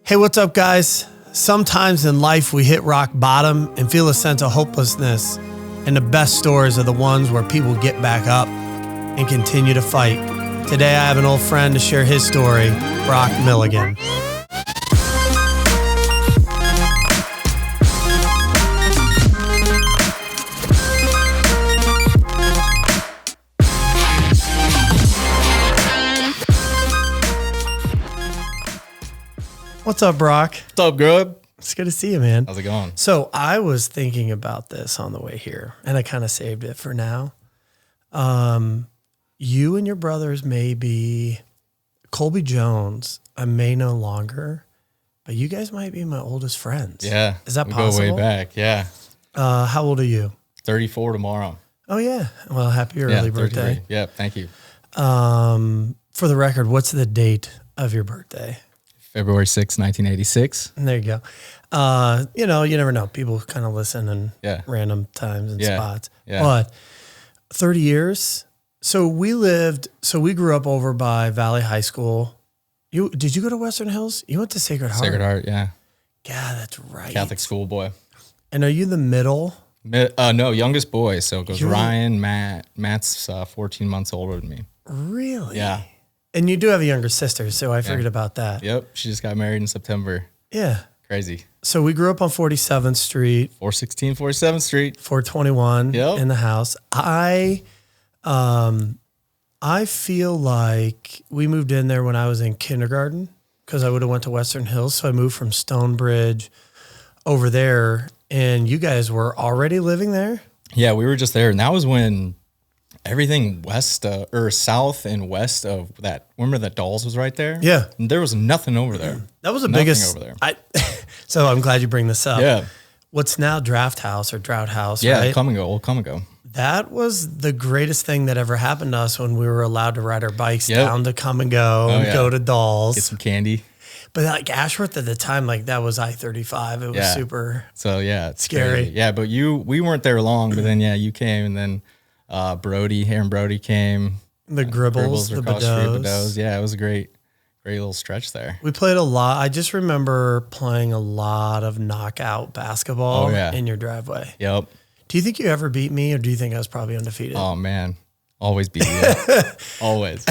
Hey, what's up, guys? Sometimes in life we hit rock bottom and feel a sense of hopelessness, and the best stories are the ones where people get back up and continue to fight. Today I have an old friend to share his story, Brock Milligan. What's up, Brock? What's up, Grubb? It's good to see you, man. How's it going? So I was thinking about this on the way here, and I kind of saved it for now. You and your brothers may be Colby Jones. I may no longer, but you guys might be my oldest friends. Yeah. Is that we possible? go way back, yeah. How old are you? 34 tomorrow. Oh, yeah. Well, happy early birthday. Yeah, thank you. For the record, what's the date of your birthday? February 6, 1986. There you go. You never know. People kind of listen in random times and spots. Yeah. But 30 years. So we grew up over by Valley High School. Did you go to Western Hills? You went to Sacred Heart. Sacred Heart, yeah. Yeah, that's right. Catholic schoolboy. And are you the middle? No, youngest boy. So it goes Ryan, Matt. Matt's 14 months older than me. Really? Yeah. And you do have a younger sister, so I figured about that. Yep. She just got married in September. Yeah. Crazy. So we grew up on 47th Street. 416 47th Street. 421 in the house. I feel like we moved in there when I was in kindergarten because I would have went to Western Hills. So I moved from Stonebridge over there, and you guys were already living there? Yeah, we were just there. And that was when everything south and west of that. Remember that Dolls was right there? Yeah. And there was nothing over there. That was the biggest. Over there. So I'm glad you bring this up. Yeah. What's now Draft House or Drought House, yeah, right? Old Come and Go. That was the greatest thing that ever happened to us when we were allowed to ride our bikes down to Come and Go and go to Dolls. Get some candy. But like Ashworth at the time, like that was I-35. It was super it's scary. Crazy. Yeah, but we weren't there long, but then you came, and then Aaron Brody came. The Gribbles, the Bedeaus. Yeah, it was a great little stretch there. We played a lot. I just remember playing a lot of knockout basketball in your driveway. Yep. Do you think you ever beat me, or do you think I was probably undefeated? Oh, man. Always beat you. Always.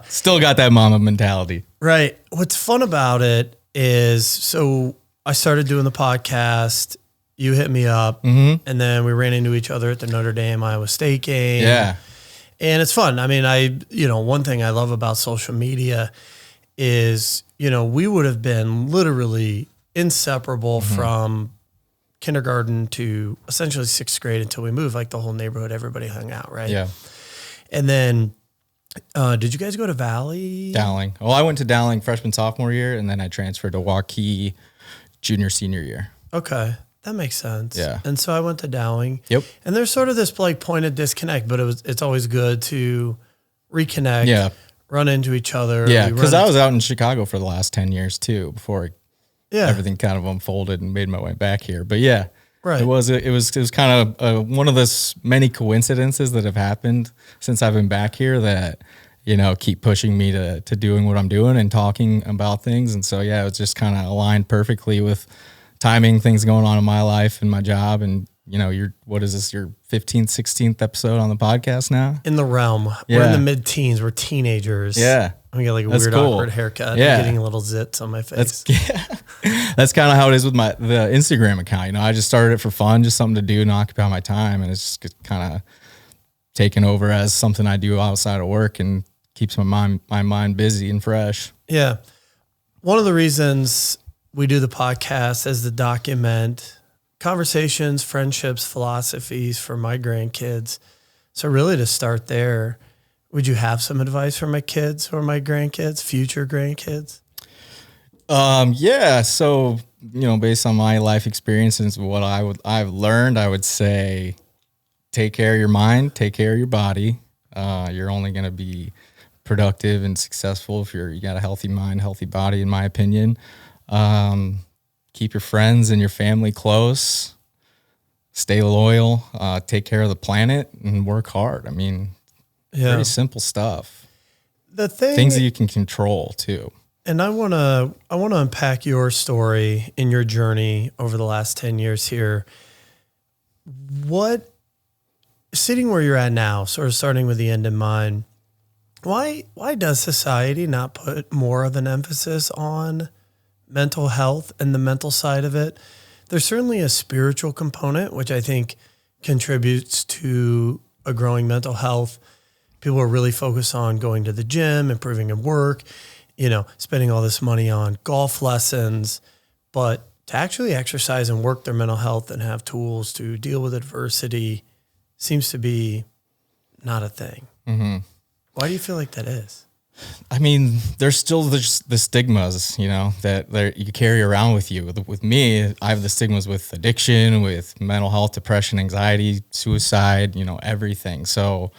Still got that mama mentality. Right. What's fun about it is, so I started doing the podcast. You hit me up, and then we ran into each other at the Notre Dame Iowa State game. Yeah. And it's fun. I mean, one thing I love about social media is, we would have been literally inseparable from kindergarten to essentially sixth grade until we moved. Like the whole neighborhood, everybody hung out, right? Yeah. And then, did you guys go to Valley? Dowling. Well, I went to Dowling freshman, sophomore year, and then I transferred to Waukee junior, senior year. Okay. That makes sense. Yeah. And so I went to Dowling. Yep. And there's sort of this like point of disconnect, but it's always good to reconnect. Yeah. Run into each other. Yeah. Because I was out in Chicago for the last 10 years too, before everything kind of unfolded and made my way back here. But yeah. Right. It was kind of one of those many coincidences that have happened since I've been back here that, keep pushing me to doing what I'm doing and talking about things. And so, it was just kind of aligned perfectly with timing, things going on in my life and my job. And, your 15th, 16th episode on the podcast now? In the realm. Yeah. We're in the mid-teens. We're teenagers. Yeah. I got like a weird, awkward haircut. Yeah. I'm getting a little zits on my face. That's kind of how it is with the Instagram account. I just started it for fun, just something to do and occupy my time. And it's just kind of taken over as something I do outside of work and keeps my mind busy and fresh. Yeah. One of the reasons we do the podcast is to document conversations, friendships, philosophies for my grandkids. So really to start there, would you have some advice for my kids or my grandkids, future grandkids? Yeah. So, based on my life experiences, what I've learned, I would say, take care of your mind, take care of your body. You're only going to be productive and successful if you got a healthy mind, healthy body, in my opinion. Keep your friends and your family close, stay loyal, take care of the planet, and work hard. I mean, pretty simple stuff. The thing, things that you can control too. And I want to unpack your story in your journey over the last 10 years here. What, sitting where you're at now, sort of starting with the end in mind, why does society not put more of an emphasis on mental health and the mental side of it? There's certainly a spiritual component, which I think contributes to a growing mental health. People are really focused on going to the gym, improving in work, spending all this money on golf lessons, but to actually exercise and work their mental health and have tools to deal with adversity seems to be not a thing. Mm-hmm. Why do you feel like that is? I mean, there's still the stigmas, that you carry around with you. With me, I have the stigmas with addiction, with mental health, depression, anxiety, suicide, everything. So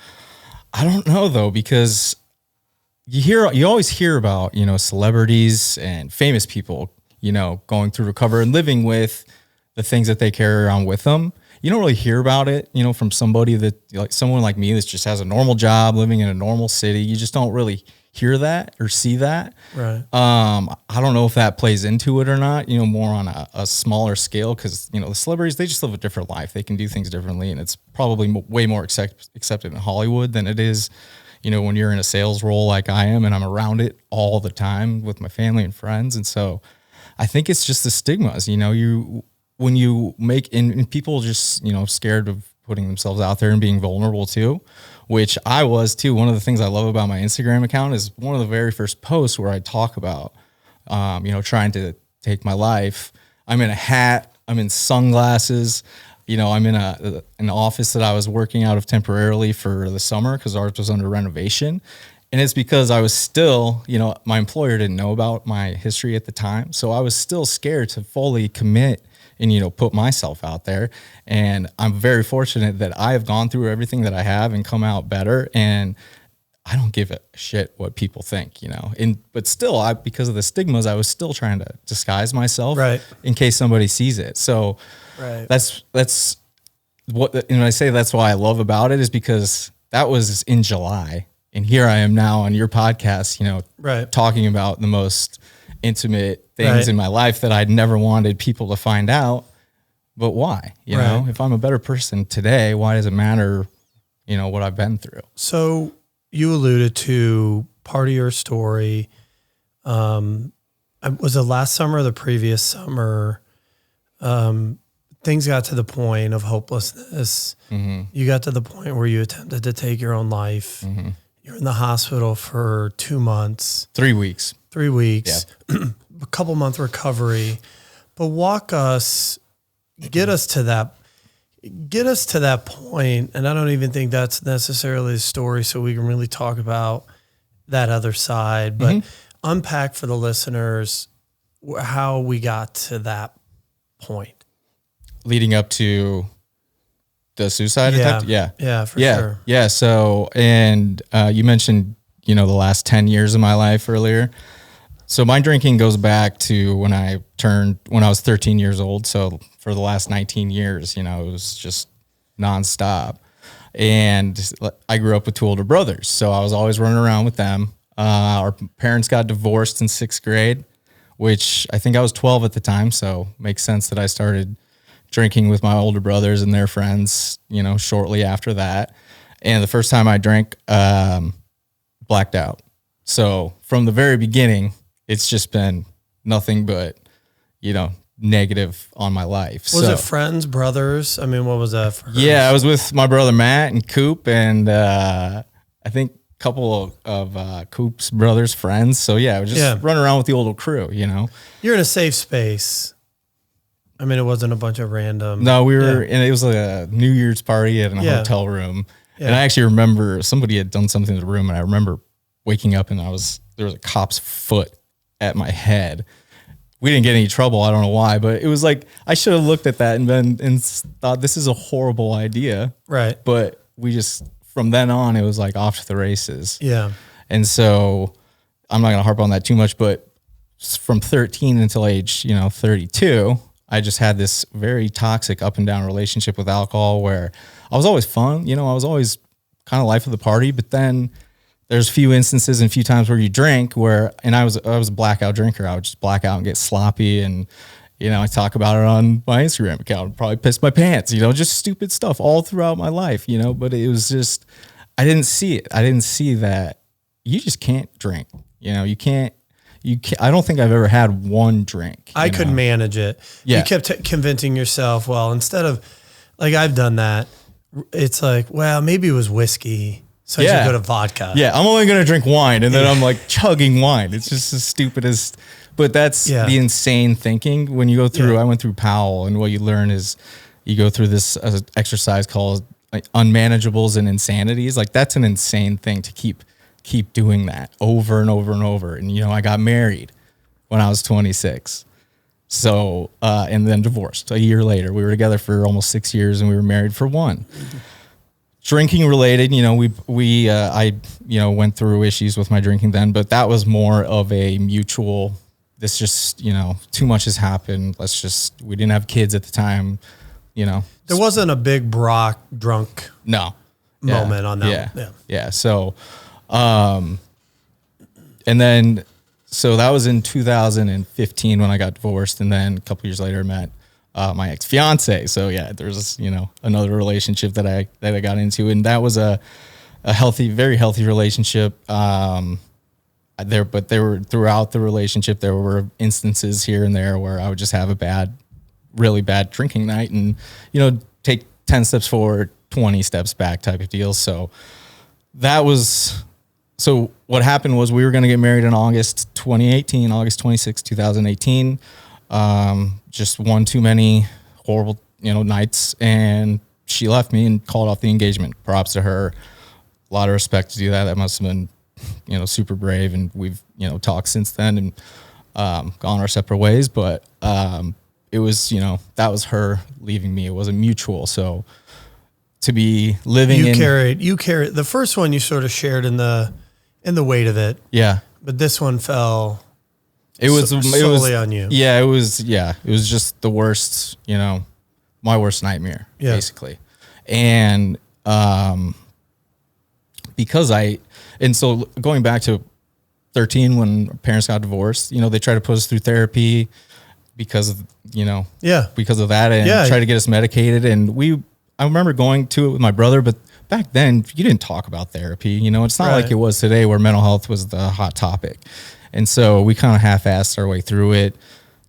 I don't know though, because you always hear about, celebrities and famous people, going through recovery and living with the things that they carry around with them. You don't really hear about it, from somebody that, like someone like me that just has a normal job, living in a normal city. You just don't really hear that or see that. Right. I don't know if that plays into it or not, more on a smaller scale, because, the celebrities, they just live a different life. They can do things differently, and it's probably way more accepted in Hollywood than it is, when you're in a sales role like I am, and I'm around it all the time with my family and friends. And so I think it's just the stigmas, when you make, and people just, scared of putting themselves out there and being vulnerable too, which I was too. One of the things I love about my Instagram account is one of the very first posts where I talk about, trying to take my life. I'm in a hat, I'm in sunglasses, I'm in an office that I was working out of temporarily for the summer because ours was under renovation. And it's because I was still, my employer didn't know about my history at the time. So I was still scared to fully commit and, put myself out there. And I'm very fortunate that I have gone through everything that I have and come out better. And I don't give a shit what people think, but still, because of the stigmas, I was still trying to disguise myself, right, in case somebody sees it. So right. that's what, I say that's why I love about it, is because that was in July. And here I am now on your podcast, right, talking about the most intimate things in my life that I'd never wanted people to find out. But why? If I'm a better person today, why does it matter, what I've been through? So you alluded to part of your story. Was it last summer or the previous summer? Things got to the point of hopelessness. Mm-hmm. You got to the point where you attempted to take your own life. Mm-hmm. You're in the hospital for 2 months. 3 weeks. 3 weeks. Yeah. A couple month recovery. But get us to that point. And I don't even think that's necessarily the story, so we can really talk about that other side. But unpack for the listeners how we got to that point. Leading up to the suicide attempt? Yeah, for sure. Yeah. So, and you mentioned, the last 10 years of my life earlier. So my drinking goes back to when I was 13 years old. So for the last 19 years, it was just nonstop. And I grew up with 2 older brothers. So I was always running around with them. Our parents got divorced in 6th grade, which I think I was 12 at the time. So it makes sense that I started drinking with my older brothers and their friends, shortly after that. And the first time I drank, blacked out. So from the very beginning, it's just been nothing but, negative on my life. Was it friends, brothers? I mean, what was that? Yeah, I was with my brother Matt and Coop, and I think a couple of Coop's brothers' friends. So yeah, I was just running around with the older crew, You're in a safe space. I mean, it wasn't a bunch of random. No, we were, and it was a New Year's party at a hotel room. Yeah. And I actually remember somebody had done something in the room, and I remember waking up and there was a cop's foot at my head. We didn't get any trouble. I don't know why, but it was like, I should have looked at that and thought, this is a horrible idea. Right. But we just, from then on, it was like off to the races. Yeah. And so I'm not going to harp on that too much, but from 13 until age, 32, I just had this very toxic up and down relationship with alcohol where I was always fun. I was always kind of life of the party, but then there's few instances and few times where you drink and I was a blackout drinker. I would just black out and get sloppy. And, I talk about it on my Instagram account, probably piss my pants, just stupid stuff all throughout my life, but it was just, I didn't see it. I didn't see that you just can't drink, you can't, I don't think I've ever had one drink. I could manage it. Yeah. You kept convincing yourself, well, instead of like, I've done that. It's like, well, maybe it was whiskey. So I should go to vodka. Yeah, I'm only going to drink wine, and then I'm like chugging wine. It's just as stupid as, but that's the insane thinking. When you go through, I went through Powell, and what you learn is you go through this exercise called like unmanageables and insanities. Like that's an insane thing to keep doing that over and over and over. And, I got married when I was 26. So, and then divorced a year later. We were together for almost 6 years, and we were married for 1. Drinking related, I went through issues with my drinking then, but that was more of a mutual, this just, too much has happened. We didn't have kids at the time, There wasn't a big Brock drunk moment on that. Yeah. So, and then, so that was in 2015 when I got divorced. And then a couple years later, I met my ex-fiance. So yeah, there's, another relationship that I got into, and that was a healthy, very healthy relationship. But there were throughout the relationship, there were instances here and there where I would just have a really bad drinking night and, take 10 steps forward, 20 steps back type of deal. So so what happened was we were going to get married in August 26, 2018. Just one too many horrible, nights, and she left me and called off the engagement. Props to her. A lot of respect to do that. That must have been, super brave. And we've, talked since then and, gone our separate ways. But, it was, that was her leaving me. It wasn't mutual. So to be living you carried the first one you sort of shared in the weight of it. Yeah. But this one fell. It was solely on you. Yeah, it was just the worst, my worst nightmare, basically. And so going back to 13 when parents got divorced, they tried to put us through therapy because of, because of that, and try to get us medicated. And I remember going to it with my brother, but back then you didn't talk about therapy. It's not like it was today where mental health was the hot topic. And so we kind of half-assed our way through it,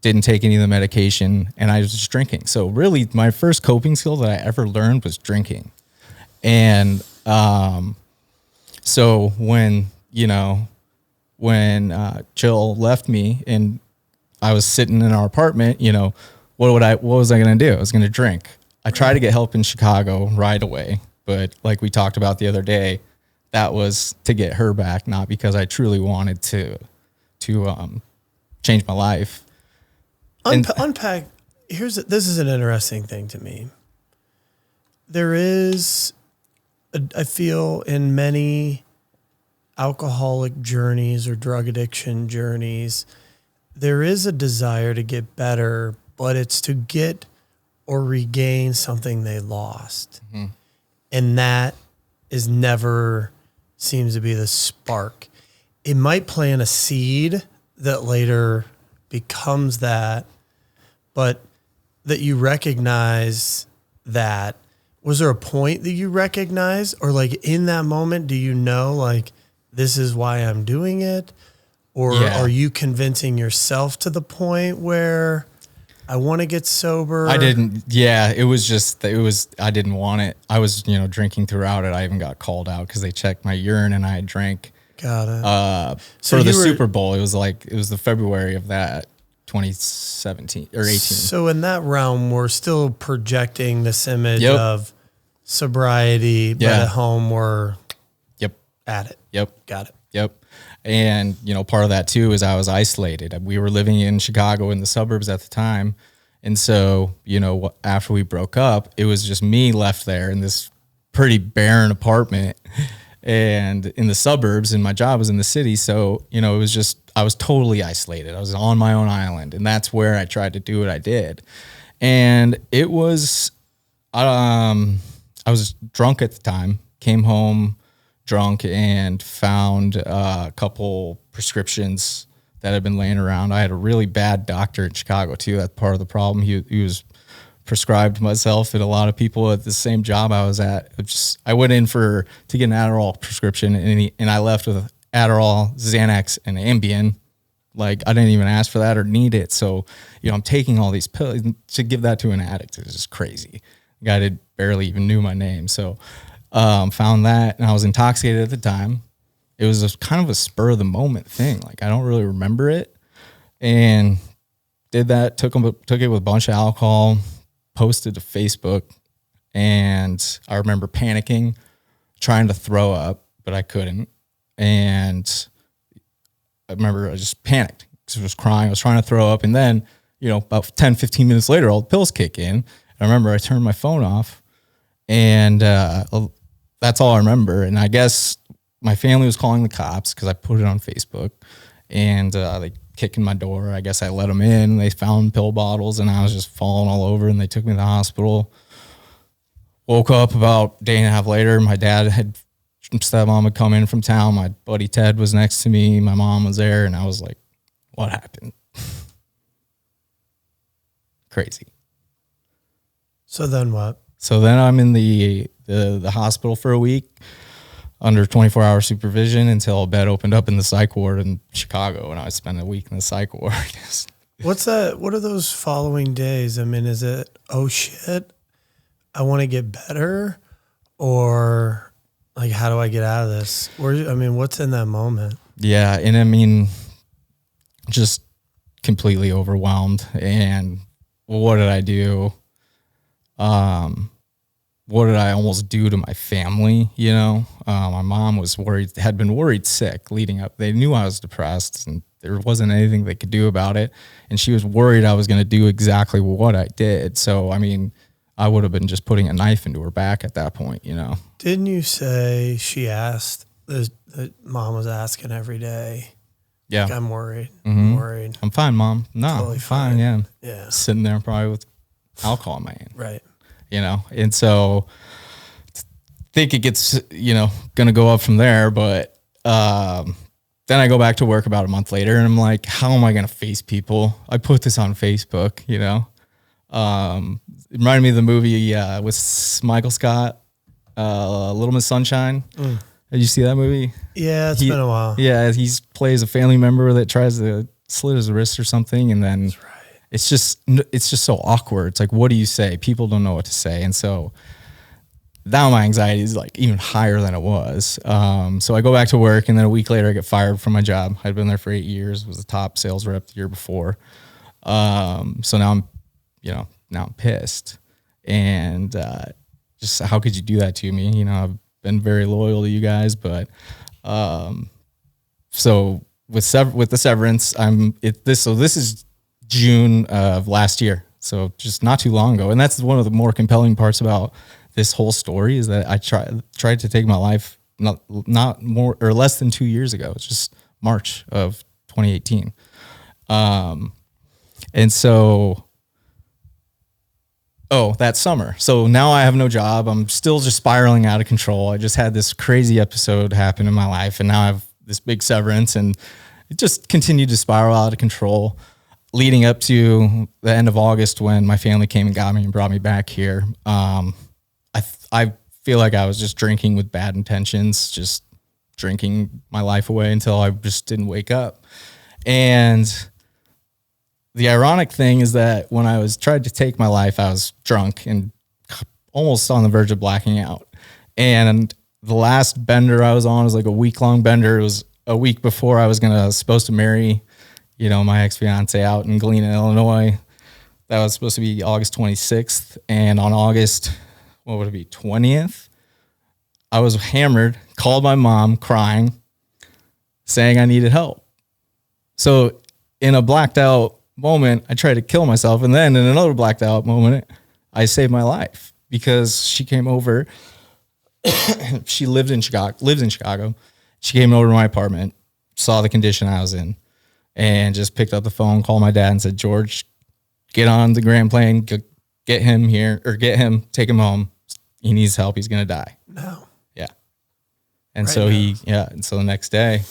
didn't take any of the medication, and I was just drinking. So really my first coping skill that I ever learned was drinking. And so when Jill left me and I was sitting in our apartment, what was I going to do? I was going to drink. I tried to get help in Chicago right away, but like we talked about the other day, that was to get her back, not because I truly wanted to change my life. Unpack. This is an interesting thing to me. There is, I feel, in many alcoholic journeys or drug addiction journeys, there is a desire to get better, but it's to get or regain something they lost. Mm-hmm. And that is never seems to be the spark. It might plant a seed that later becomes that, but that you recognize that. Was there a point that you recognize, or like in that moment, do you know, like, this is why I'm doing it? Or are you convincing yourself to the point where I want to get sober? I didn't. Yeah, it was, I didn't want it. I was, drinking throughout it. I even got called out because they checked my urine and I had drank. Got it. For the Super Bowl. It was the February of that 2017 or 18. So in that realm, we're still projecting this image of sobriety, but at home we're at it. Yep. Got it. Yep. And, part of that too is I was isolated. We were living in Chicago in the suburbs at the time. And so, after we broke up, it was just me left there in this pretty barren apartment and in the suburbs, and my job was in the city. So, it was just, I was totally isolated. I was on my own island, and that's where I tried to do what I did. And it was, I was drunk at the time, came home drunk and found a couple prescriptions that had been laying around. I had a really bad doctor in Chicago too. That's part of the problem. He was prescribed myself and a lot of people at the same job I was at. I went in to get an Adderall prescription and I left with Adderall, Xanax, and Ambien. Like I didn't even ask for that or need it. So, I'm taking all these pills to give that to an addict. It's just crazy. The guy barely even knew my name. So, found that and I was intoxicated at the time. It was kind of a spur of the moment thing. Like I don't really remember it, and did that. Took it with a bunch of alcohol, posted to Facebook, and I remember panicking, trying to throw up, but I couldn't. And I remember I just panicked because I was crying. I was trying to throw up, and then about 10, 15 minutes later, all the pills kick in. I remember I turned my phone off, and that's all I remember. And I guess my family was calling the cops because I put it on Facebook, and they kicked in my door. I guess I let them in. They found pill bottles, and I was just falling all over, and they took me to the hospital. Woke up about a day and a half later. My stepmom had come in from town. My buddy Ted was next to me. My mom was there, and I was like, what happened? Crazy. So then what? So then I'm in the hospital for a week under 24-hour supervision until a bed opened up in the psych ward in Chicago, and I spent a week in the psych ward. What's that? What are those following days? I mean, is it, oh shit, I want to get better? Or like, how do I get out of this? What's in that moment? Yeah. And I mean, just completely overwhelmed. And what did I do? What did I almost do to my family? My mom was worried, had been worried sick leading up. They knew I was depressed and there wasn't anything they could do about it. And she was worried I was going to do exactly what I did. So, I mean, I would have been just putting a knife into her back at that point, Didn't you say she asked, that mom was asking every day? Yeah. Like, I'm worried. Mm-hmm. I'm worried. I'm fine, Mom. No, Totally I'm fine. Yeah. Yeah. Sitting there probably with alcohol in my hand. Right. And so think it gets, going to go up from there. But then I go back to work about a month later and I'm like, how am I going to face people? I put this on Facebook, it reminded me of the movie with Michael Scott, Little Miss Sunshine. Did you see that movie? Yeah, it's been a while. Yeah, he plays a family member that tries to slit his wrist or something, and then That's right. It's just so awkward. It's like, what do you say? People don't know what to say, and so now my anxiety is like even higher than it was. So I go back to work, and then a week later I get fired from my job. I'd been there for 8 years, was the top sales rep the year before. So now I'm pissed, and just how could you do that to me? I've been very loyal to you guys, but so with the severance, this is June of last year, so just not too long ago, and that's one of the more compelling parts about this whole story is that I tried to take my life not more or less than 2 years ago. It's just March of 2018, and so. Oh, that summer. So now I have no job. I'm still just spiraling out of control. I just had this crazy episode happen in my life, and now I have this big severance, and it just continued to spiral out of control leading up to the end of August when my family came and got me and brought me back here. I feel like I was just drinking with bad intentions, just drinking my life away until I just didn't wake up. And the ironic thing is that when I tried to take my life, I was drunk and almost on the verge of blacking out. And the last bender I was on was like a week-long bender. It was a week before I was supposed to marry, my ex-fiance out in Galena, Illinois. That was supposed to be August 26th. And on August, 20th, I was hammered, called my mom crying, saying I needed help. So in a blacked out moment, I tried to kill myself. And then in another blacked out moment, I saved my life because she came over. She lives in Chicago. She came over to my apartment, saw the condition I was in, and just picked up the phone, called my dad and said, George, get on the Grand Plane, get him here, or take him home. He needs help. He's going to die. No. Yeah. And Right so now. and so the next day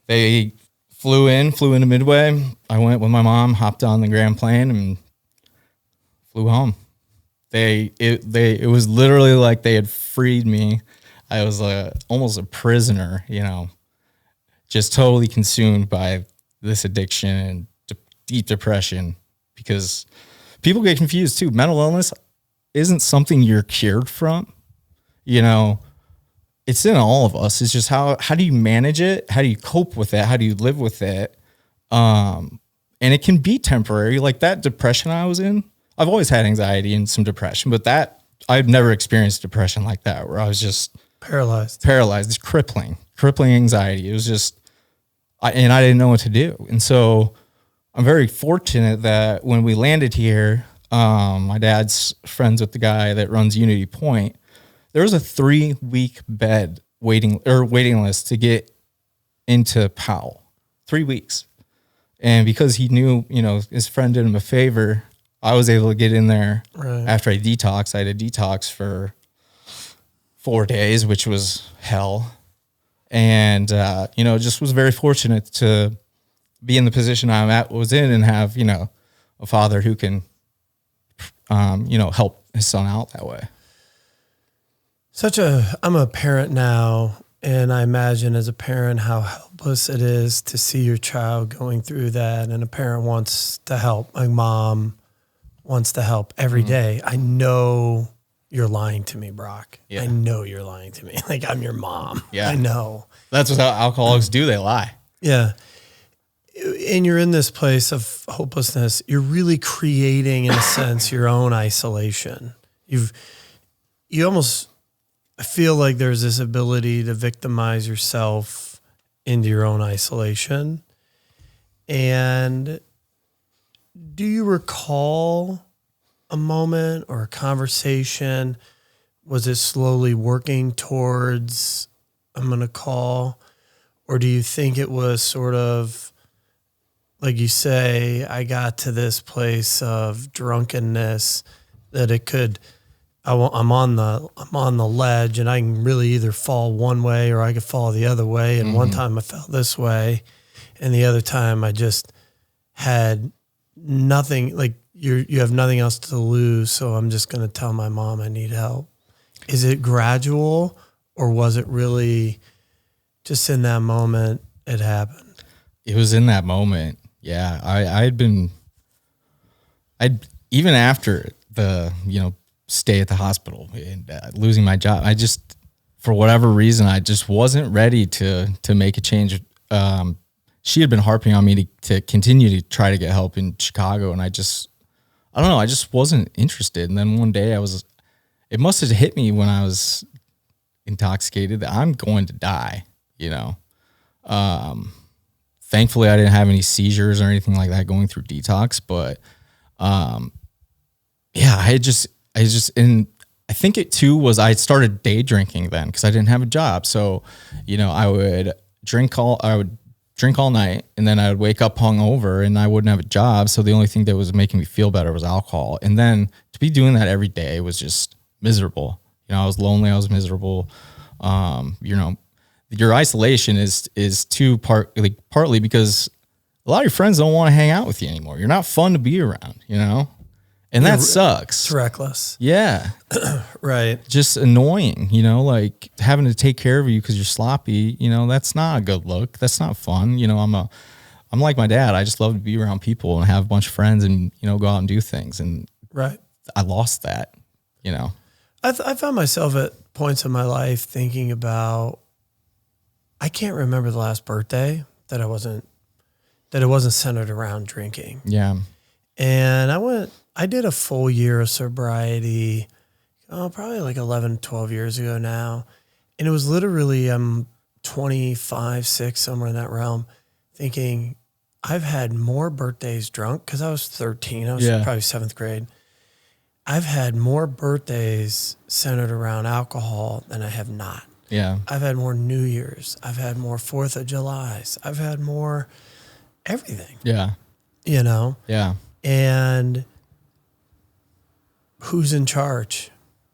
they flew into Midway. I went with my mom, hopped on the Grand Plane and flew home. It was literally like they had freed me. I was almost a prisoner, just totally consumed by this addiction and deep depression, because people get confused too. Mental illness isn't something you're cured from. It's in all of us. It's just how do you manage it? How do you cope with it? How do you live with it? And it can be temporary. Like that depression I was in, I've always had anxiety and some depression, but I've never experienced depression like that, where I was just Paralyzed. It's crippling anxiety. It was just, I didn't know what to do. And so I'm very fortunate that when we landed here, my dad's friends with the guy that runs Unity Point. There was a 3-week bed waiting list to get into Powell. 3 weeks. And because he knew, his friend did him a favor, I was able to get in there after I detoxed. I had a detox for 4 days, which was hell. And, just was very fortunate to be in the position was in and have, a father who can, help his son out that way. I'm a parent now, and I imagine as a parent how helpless it is to see your child going through that, and a parent wants to help. My mom wants to help every day. I know you're lying to me, Brock. Yeah. I know you're lying to me. Like, I'm your mom. Yeah. I know. That's what alcoholics do. They lie. Yeah. And you're in this place of hopelessness. You're really creating, in a sense, your own isolation. I feel like there's this ability to victimize yourself into your own isolation. And do you recall a moment or a conversation? Was it slowly working towards, I'm going to call, or do you think it was sort of, like you say, I got to this place of drunkenness that it could, I'm on the ledge, and I can really either fall one way or I could fall the other way. And one time I fell this way, and the other time I just had nothing. Like you have nothing else to lose, so I'm just going to tell my mom I need help. Is it gradual, or was it really just in that moment it happened? It was in that moment. Yeah, I'd even after the stay at the hospital and losing my job, I just, for whatever reason, I just wasn't ready to make a change. She had been harping on me to continue to try to get help in Chicago, and I don't know, I just wasn't interested. And then one day it must have hit me when I was intoxicated that I'm going to die, Thankfully I didn't have any seizures or anything like that going through detox, but and I think it too was I started day drinking then because I didn't have a job. So, I would drink all night, and then I would wake up hungover and I wouldn't have a job. So the only thing that was making me feel better was alcohol. And then to be doing that every day was just miserable. I was lonely. I was miserable. Your isolation is partly because a lot of your friends don't want to hang out with you anymore. You're not fun to be around, and that sucks. It's reckless. Yeah. Right. Just annoying, like having to take care of you because you're sloppy, that's not a good look. That's not fun. I'm like my dad. I just love to be around people and have a bunch of friends and, go out and do things. And right. I lost that, I found myself at points in my life thinking about, I can't remember the last birthday that it wasn't centered around drinking. Yeah. And I did a full year of sobriety, probably like 11, 12 years ago now. And it was literally, 25, 6, somewhere in that realm, thinking I've had more birthdays drunk because I was 13. I was probably 7th grade. I've had more birthdays centered around alcohol than I have not. Yeah. I've had more New Year's. I've had more 4th of Julys. I've had more everything. Yeah. Yeah. And who's in charge?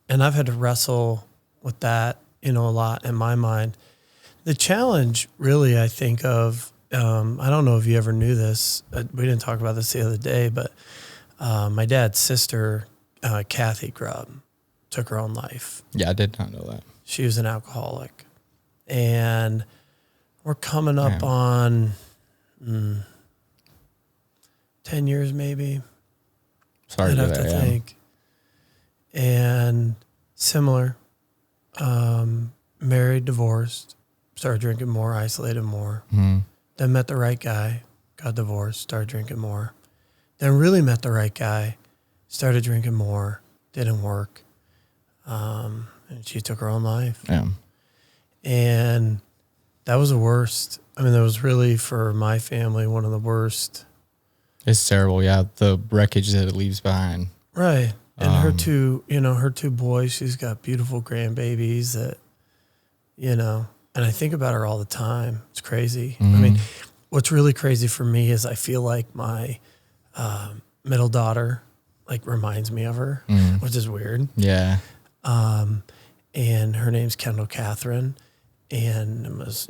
And I've had to wrestle with that a lot in my mind. The challenge really, I think of, I don't know if you ever knew this. We didn't talk about this the other day, but my dad's sister, Kathy Grubb, took her own life. Yeah, I did not know that. She was an alcoholic. And we're coming up on 10 years maybe. Sorry I'd to have that, to think. And similar, married, divorced, started drinking more, isolated more. Mm-hmm. Then met the right guy, got divorced, started drinking more. Then really met the right guy, started drinking more, didn't work. And she took her own life. Yeah. And that was the worst. I mean, that was really, for my family, one of the worst. It's terrible. Yeah. The wreckage that it leaves behind. Right. And her two boys, she's got beautiful grandbabies that, and I think about her all the time. It's crazy. Mm-hmm. I mean, what's really crazy for me is I feel like my middle daughter, reminds me of her, which is weird. Yeah. And her name's Kendall Catherine. And it was,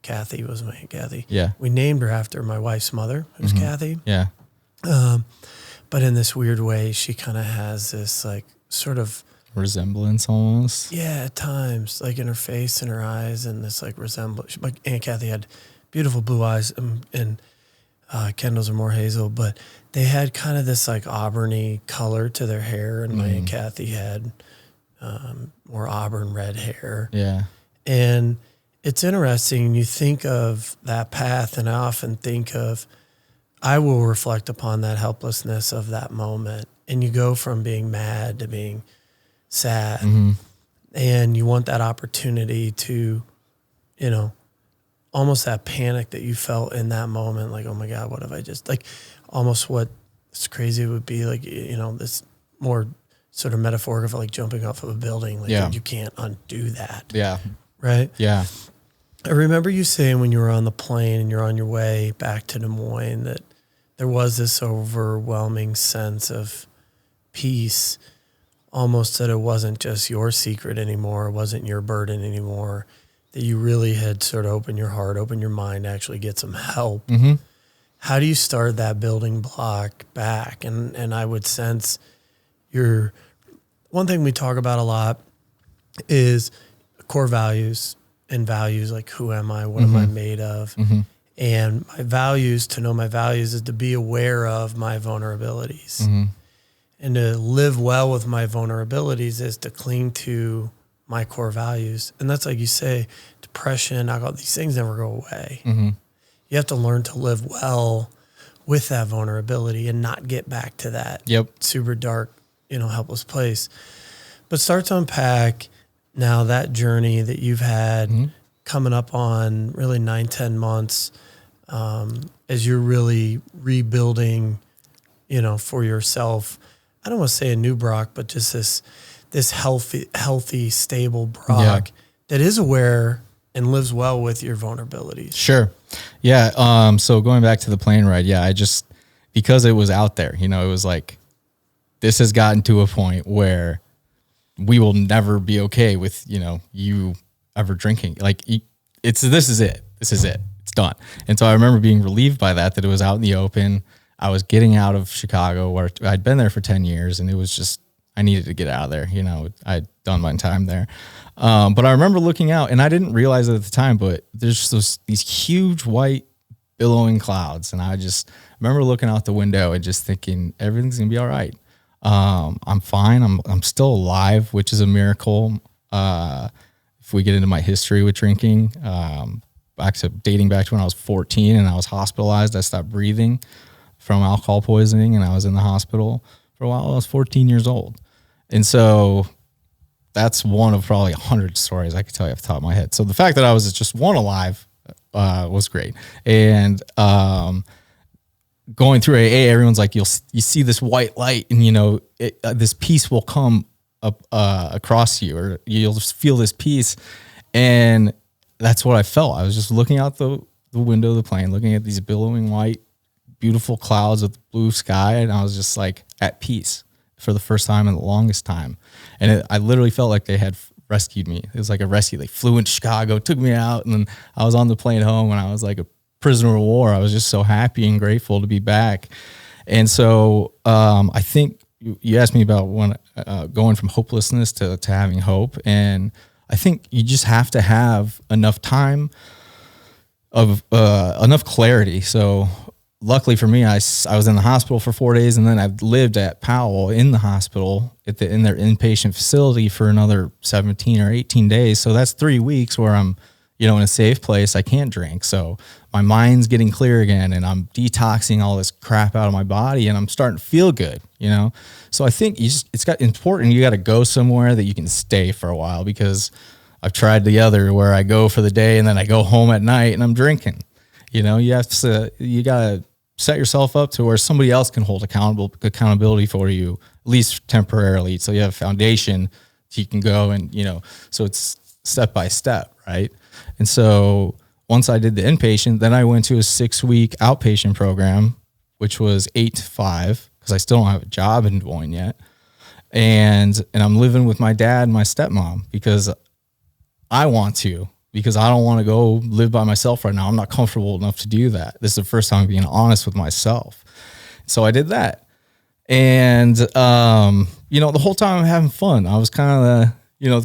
Kathy was my Kathy. Yeah. We named her after my wife's mother, who's Kathy. Yeah. But in this weird way, she kind of has this sort of resemblance almost. Yeah, at times, in her face and her eyes, and this resemblance. My Aunt Kathy had beautiful blue eyes, and Kendall's are more hazel, but they had kind of this auburny color to their hair, and my Aunt Kathy had more auburn red hair. Yeah. And it's interesting. You think of that path, and I often think of, I will reflect upon that helplessness of that moment. And you go from being mad to being sad. Mm-hmm. And you want that opportunity to, almost that panic that you felt in that moment. Like, oh my God, what have I just, almost what's crazy would be this more sort of metaphorical of jumping off of a building. You can't undo that. Yeah. Right? Yeah. I remember you saying when you were on the plane and you're on your way back to Des Moines that there was this overwhelming sense of peace, almost that it wasn't just your secret anymore, it wasn't your burden anymore, that you really had sort of opened your heart, opened your mind to actually get some help. Mm-hmm. How do you start that building block back? And I would sense one thing we talk about a lot is core values, and values like, who am I? What am I made of? Mm-hmm. And my values, to know my values, is to be aware of my vulnerabilities. Mm-hmm. And to live well with my vulnerabilities is to cling to my core values. And that's, like you say, depression, alcohol, these things never go away. Mm-hmm. You have to learn to live well with that vulnerability and not get back to that super dark, helpless place. But start to unpack now that journey that you've had coming up on really 9-10 months, as you're really rebuilding, for yourself. I don't want to say a new Brock, but just this healthy, stable Brock that is aware and lives well with your vulnerabilities. Sure. Yeah. So going back to the plane ride, because it was out there, it was like, this has gotten to a point where we will never be okay with, you ever drinking. This is it. It's done. And so I remember being relieved by that it was out in the open. I was getting out of Chicago, where I'd been there for 10 years, and it was just, I needed to get out of there. I'd done my time there. But I remember looking out, and I didn't realize it at the time, but there's these huge white billowing clouds. And I just remember looking out the window and just thinking, everything's going to be all right. I'm fine. I'm still alive, which is a miracle. If we get into my history with drinking, dating back to when I was 14 and I was hospitalized, I stopped breathing from alcohol poisoning, and I was in the hospital for a while. I was 14 years old. And so that's one of probably 100 stories I could tell you off the top of my head. So the fact that I was just one alive, was great. And, going through AA, everyone's like, you see this white light, and this peace will come up across you, or you'll just feel this peace. And that's what I felt. I was just looking out the window of the plane, looking at these billowing white, beautiful clouds with blue sky, and I was just at peace for the first time in the longest time. And I literally felt like they had rescued me. It was like a rescue. They flew into Chicago, took me out, and then I was on the plane home, and I was like a prisoner of war. I was just so happy and grateful to be back. And so I think you asked me about when going from hopelessness to having hope. And I think you just have to have enough time of enough clarity. So luckily for me, I was in the hospital for 4 days, and then I lived at Powell in the hospital in their inpatient facility for another 17 or 18 days. So that's 3 weeks where I'm, in a safe place. I can't drink. So my mind's getting clear again, and I'm detoxing all this crap out of my body, and I'm starting to feel good, So I think it's important. You got to go somewhere that you can stay for a while, because I've tried the other where I go for the day and then I go home at night and I'm drinking. You got to set yourself up to where somebody else can hold accountability for you, at least temporarily. So you have a foundation so you can go and, so it's step by step. Right. And so once I did the inpatient, then I went to a 6-week outpatient program, which was 8 to 5, because I still don't have a job in Des Moines yet. And I'm living with my dad and my stepmom because I want to, because I don't want to go live by myself right now. I'm not comfortable enough to do that. This is the first time I'm being honest with myself. So I did that. And, the whole time I'm having fun. I was kind of the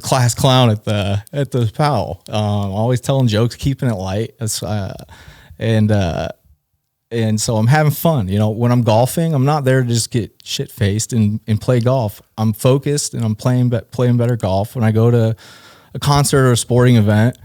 class clown at the Powell, always telling jokes, keeping it light. And so I'm having fun. When I'm golfing, I'm not there to just get shit faced and play golf. I'm focused and I'm playing better golf. When I go to a concert or a sporting event,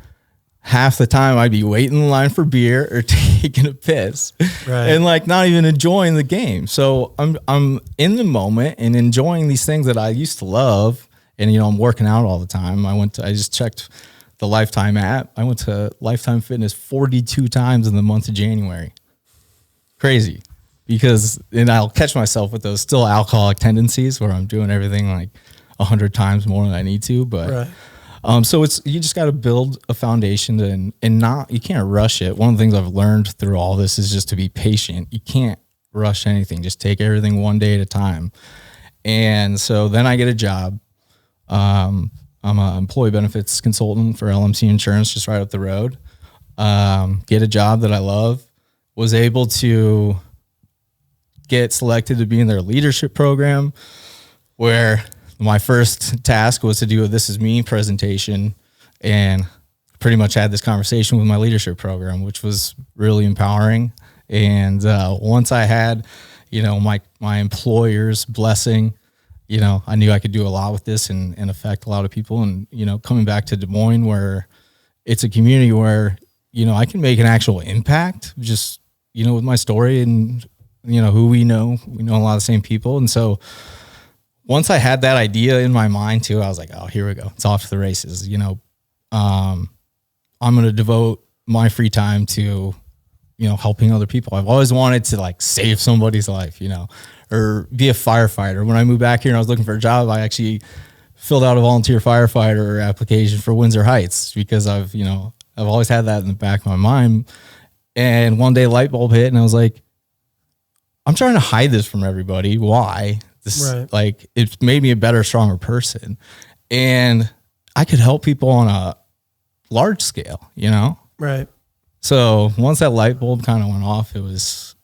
half the time I'd be waiting in line for beer or taking a piss, right, and not even enjoying the game. So I'm in the moment and enjoying these things that I used to love. And, I'm working out all the time. I just checked the Lifetime app. I went to Lifetime Fitness 42 times in the month of January. Crazy. And I'll catch myself with those still alcoholic tendencies where I'm doing everything 100 times more than I need to. But, right. So you just got to build a foundation and you can't rush it. One of the things I've learned through all this is just to be patient. You can't rush anything. Just take everything one day at a time. And so then I get a job. I'm an employee benefits consultant for LMC Insurance, just right up the road. Get a job that I love. Was able to get selected to be in their leadership program, where my first task was to do a "This Is Me" presentation, and pretty much had this conversation with my leadership program, which was really empowering. And once I had, my employer's blessing, I knew I could do a lot with this and affect a lot of people. And, coming back to Des Moines, where it's a community where, I can make an actual impact just, with my story and, who we know a lot of the same people. And so once I had that idea in my mind too, I was like, oh, here we go. It's off to the races. I'm going to devote my free time to, helping other people. I've always wanted to save somebody's life, or be a firefighter. When I moved back here and I was looking for a job, I actually filled out a volunteer firefighter application for Windsor Heights, because I've always had that in the back of my mind. And one day light bulb hit and I was like, I'm trying to hide this from everybody. Why? Right. It's made me a better, stronger person. And I could help people on a large scale, Right. So once that light bulb kind of went off, it was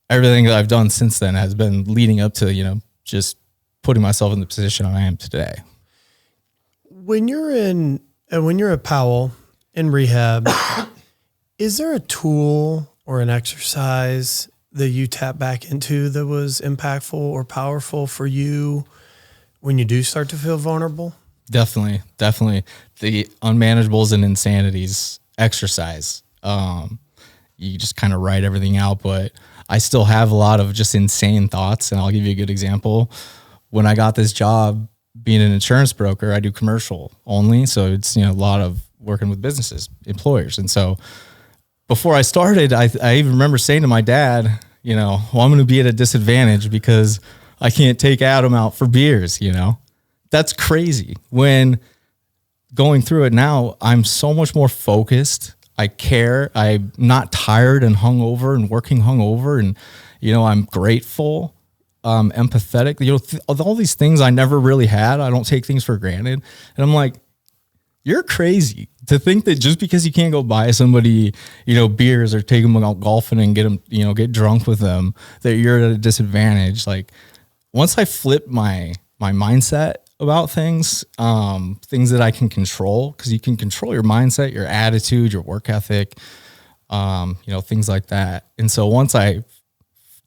everything that I've done since then has been leading up to, just putting myself in the position I am today. When you're at Powell in rehab, is there a tool or an exercise that you tap back into that was impactful or powerful for you when you do start to feel vulnerable? Definitely. The unmanageables and insanities exercise. You just kind of write everything out, but I still have a lot of just insane thoughts. And I'll give you a good example. When I got this job being an insurance broker, I do commercial only. So it's, a lot of working with businesses, employers. And so before I started, I even remember saying to my dad, I'm going to be at a disadvantage because I can't take Adam out for beers, That's crazy. When going through it now, I'm so much more focused. I care. I'm not tired and hungover and working hungover. And, I'm grateful. empathetic, of all these things I never really had. I don't take things for granted. And I'm like, you're crazy to think that just because you can't go buy somebody, beers or take them out golfing and get them, get drunk with them, that you're at a disadvantage. Like once I flip my mindset about things that I can control, because you can control your mindset, your attitude, your work ethic, things like that. And so once I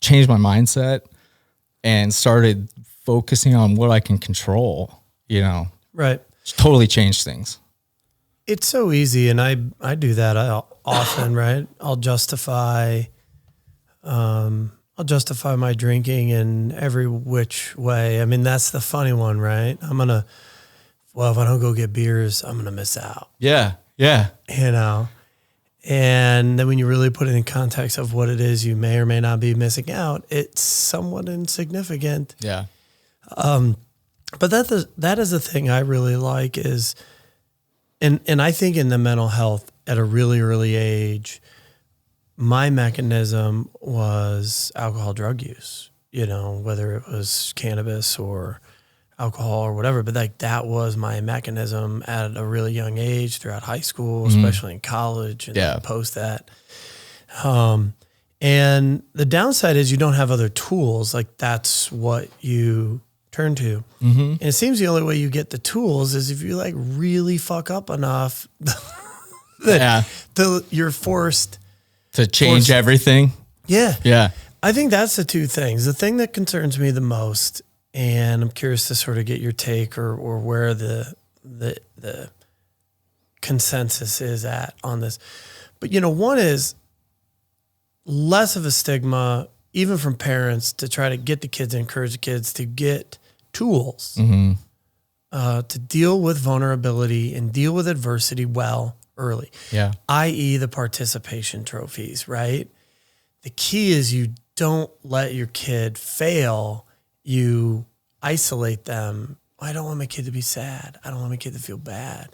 changed my mindset and started focusing on what I can control, right, totally changed things. It's so easy, and I do that often, right? I'll justify my drinking in every which way. I mean, that's the funny one, right? If I don't go get beers, I'm gonna miss out. Yeah. And then when you really put it in context of what it is you may or may not be missing out, it's somewhat insignificant. Yeah. But that is the thing I really like is, and I think in the mental health at a really early age, my mechanism was alcohol, drug use, whether it was cannabis or alcohol or whatever, but like that was my mechanism at a really young age throughout high school, especially in college and post that. And the downside is you don't have other tools. Like that's what you turn to. Mm-hmm. And it seems the only way you get the tools is if you like really fuck up enough that you're forced to change everything. Yeah. Yeah. I think that's the two things. The thing that concerns me the most, and I'm curious to sort of get your take or where the consensus is at on this. But, one is less of a stigma, even from parents, to try to get the kids, encourage the kids to get tools to deal with vulnerability and deal with adversity well early. Yeah. i.e. the participation trophies, right? The key is you don't let your kid fail. You isolate them. I don't want my kid to be sad. I don't want my kid to feel bad.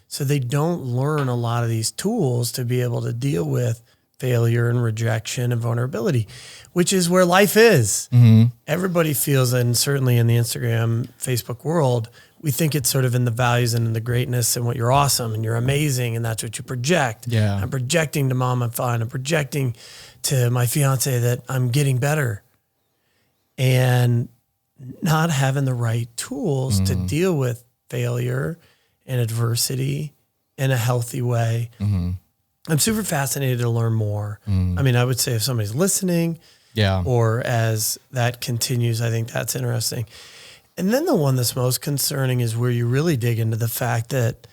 So they don't learn a lot of these tools to be able to deal with failure and rejection and vulnerability, which is where life is. Mm-hmm. Everybody feels, and certainly in the Instagram, Facebook world, we think it's sort of in the values and in the greatness and what you're awesome and you're amazing and that's what you project. Yeah. I'm projecting to mom I'm fine. I'm projecting to my fiance that I'm getting better. And not having the right tools to deal with failure and adversity in a healthy way. Mm-hmm. I'm super fascinated to learn more. I mean, I would say if somebody's listening or as that continues, I think that's interesting. And then the one that's most concerning is where you really dig into the fact that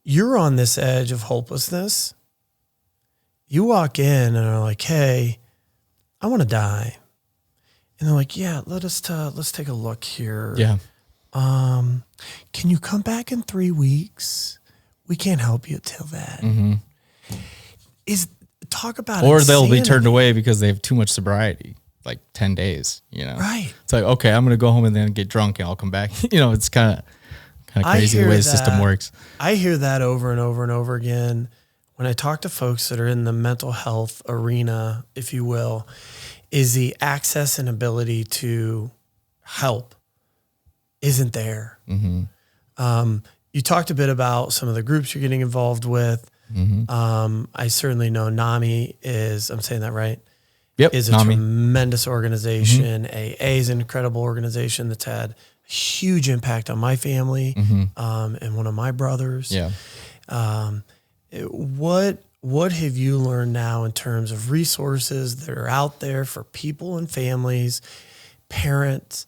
you're on this edge of hopelessness. You walk in and are like, hey, I want to die. And they're like, yeah, let's take a look here. Yeah. Can you come back in 3 weeks? We can't help you till that. Mm-hmm. Talk about or insanity. They'll be turned away because they have too much sobriety, like 10 days, Right. It's like, okay, I'm going to go home and then get drunk and I'll come back. It's kind of crazy the way the system works. I hear that over and over and over again when I talk to folks that are in the mental health arena, if you will, is the access and ability to help isn't there. Mm-hmm. You talked a bit about some of the groups you're getting involved with. Mm-hmm. I certainly know NAMI is, I'm saying that right? Yep. Is a NAMI. tremendous organization. AA is an incredible organization that's had a huge impact on my family and one of my brothers. Yeah. What have you learned now in terms of resources that are out there for people and families, parents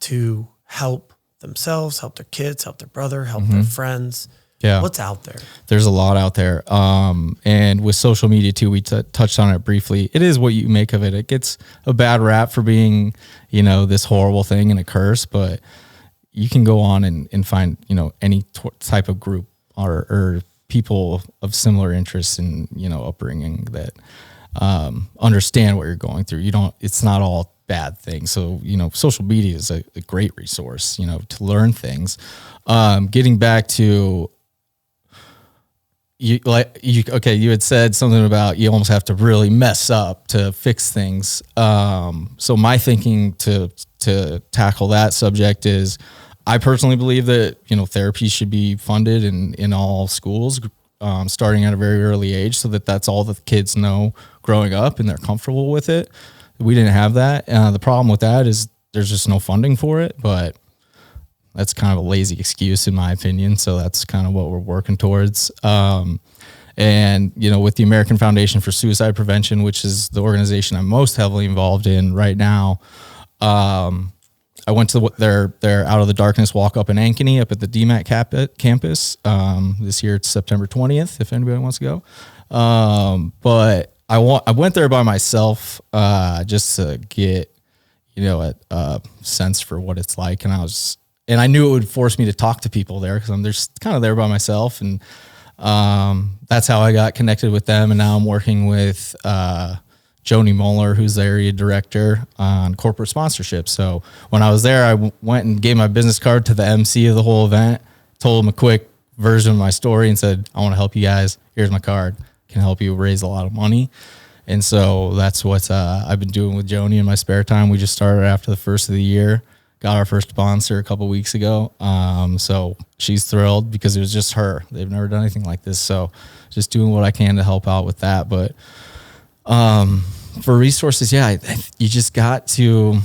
to help themselves, help their kids, help their brother, help their friends? Yeah. What's out there? There's a lot out there. And with social media too, we touched on it briefly. It is what you make of it. It gets a bad rap for being, this horrible thing and a curse, but you can go on and find, any type of group or people of similar interests and, upbringing that understand what you're going through. It's not all bad things. So, social media is a great resource, to learn things. Getting back to, you had said something about you almost have to really mess up to fix things. So my thinking to tackle that subject is, I personally believe that, therapy should be funded in all schools, starting at a very early age, so that that's all the kids know growing up and they're comfortable with it. We didn't have that. The problem with that is there's just no funding for it, but that's kind of a lazy excuse in my opinion. So that's kind of what we're working towards. And, with the American Foundation for Suicide Prevention, which is the organization I'm most heavily involved in right now, I went to their Out of the Darkness walk up in Ankeny, up at the DMAT campus. This year it's September 20th, if anybody wants to go. But I went there by myself, just to get, a sense for what it's like. And I knew it would force me to talk to people there, because I'm just kind of there by myself. And that's how I got connected with them. And now I'm working with Joni Moeller, who's the area director on corporate sponsorship. So when I was there, I went and gave my business card to the MC of the whole event, told him a quick version of my story and said, I want to help you guys. Here's my card. Can help you raise a lot of money. And so that's what I've been doing with Joni in my spare time. We just started after the first of the year, got our first sponsor a couple weeks ago. So she's thrilled because it was just her. They've never done anything like this. So just doing what I can to help out with that. But for resources, you just got to,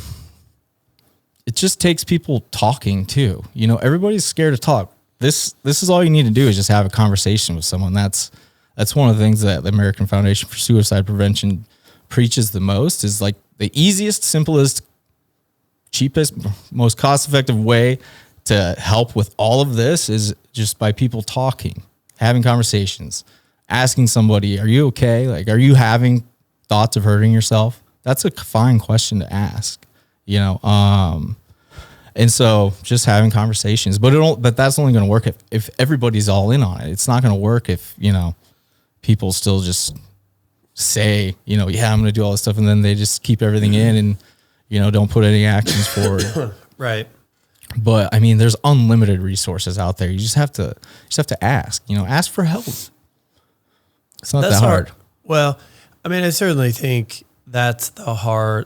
it just takes people talking too. Everybody's scared to talk. This is all you need to do is just have a conversation with someone. That's one of the things that the American Foundation for Suicide Prevention preaches the most, is like the easiest, simplest, cheapest, most cost-effective way to help with all of this is just by people talking, having conversations, asking somebody, are you okay? Like, are you having thoughts of hurting yourself? That's a fine question to ask, and so just having conversations, but that's only going to work if everybody's all in on it. It's not going to work if, people still just say, I'm going to do all this stuff, and then they just keep everything in and, don't put any actions forward. Right. But I mean, there's unlimited resources out there. You just have to ask, ask for help. It's not that hard. Well, I mean, I certainly think that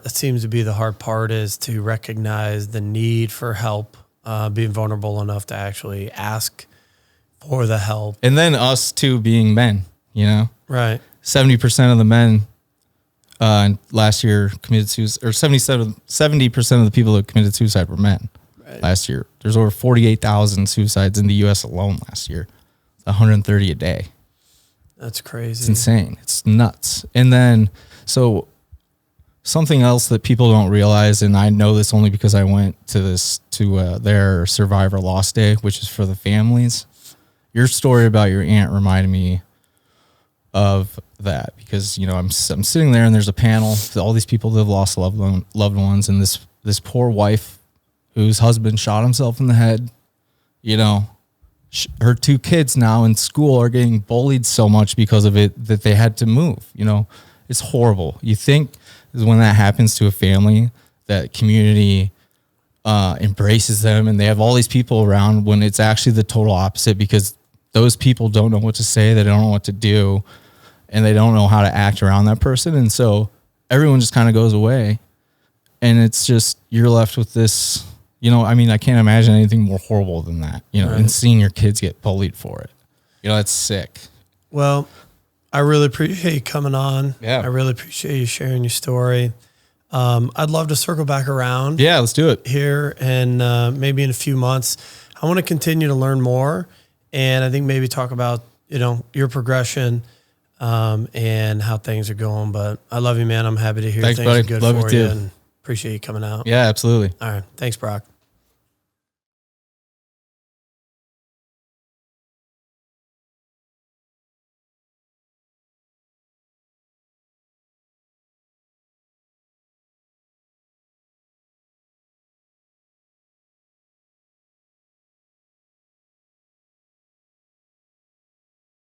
seems to be the hard part, is to recognize the need for help, being vulnerable enough to actually ask for the help. And then us too, being men, Right. 70% of the men last year committed suicide, or 70% of the people that committed suicide were men. Right. Last year. There's over 48,000 suicides in the U.S. alone last year. 130 a day. That's crazy. It's insane. It's nuts. And then, so something else that people don't realize, and I know this only because I went to their Survivor Loss Day, which is for the families. Your story about your aunt reminded me of that, because I'm sitting there and there's a panel with all these people that have lost loved ones, and this poor wife whose husband shot himself in the head. Her two kids now in school are getting bullied so much because of it that they had to move. It's horrible. You think when that happens to a family, that community embraces them and they have all these people around, when it's actually the total opposite, because those people don't know what to say. They don't know what to do, and they don't know how to act around that person. And so everyone just kind of goes away, and it's just, you're left with this, I can't imagine anything more horrible than that, right. And seeing your kids get bullied for it, that's sick. Well, I really appreciate you coming on. Yeah. I really appreciate you sharing your story. I'd love to circle back around. Yeah, let's do it here. And maybe in a few months, I want to continue to learn more. And I think maybe talk about, your progression, and how things are going. But I love you, man. I'm happy to hear Thanks, things buddy. are good Love for you you, too. and appreciate you coming out. Yeah, absolutely. All right. Thanks, Brock.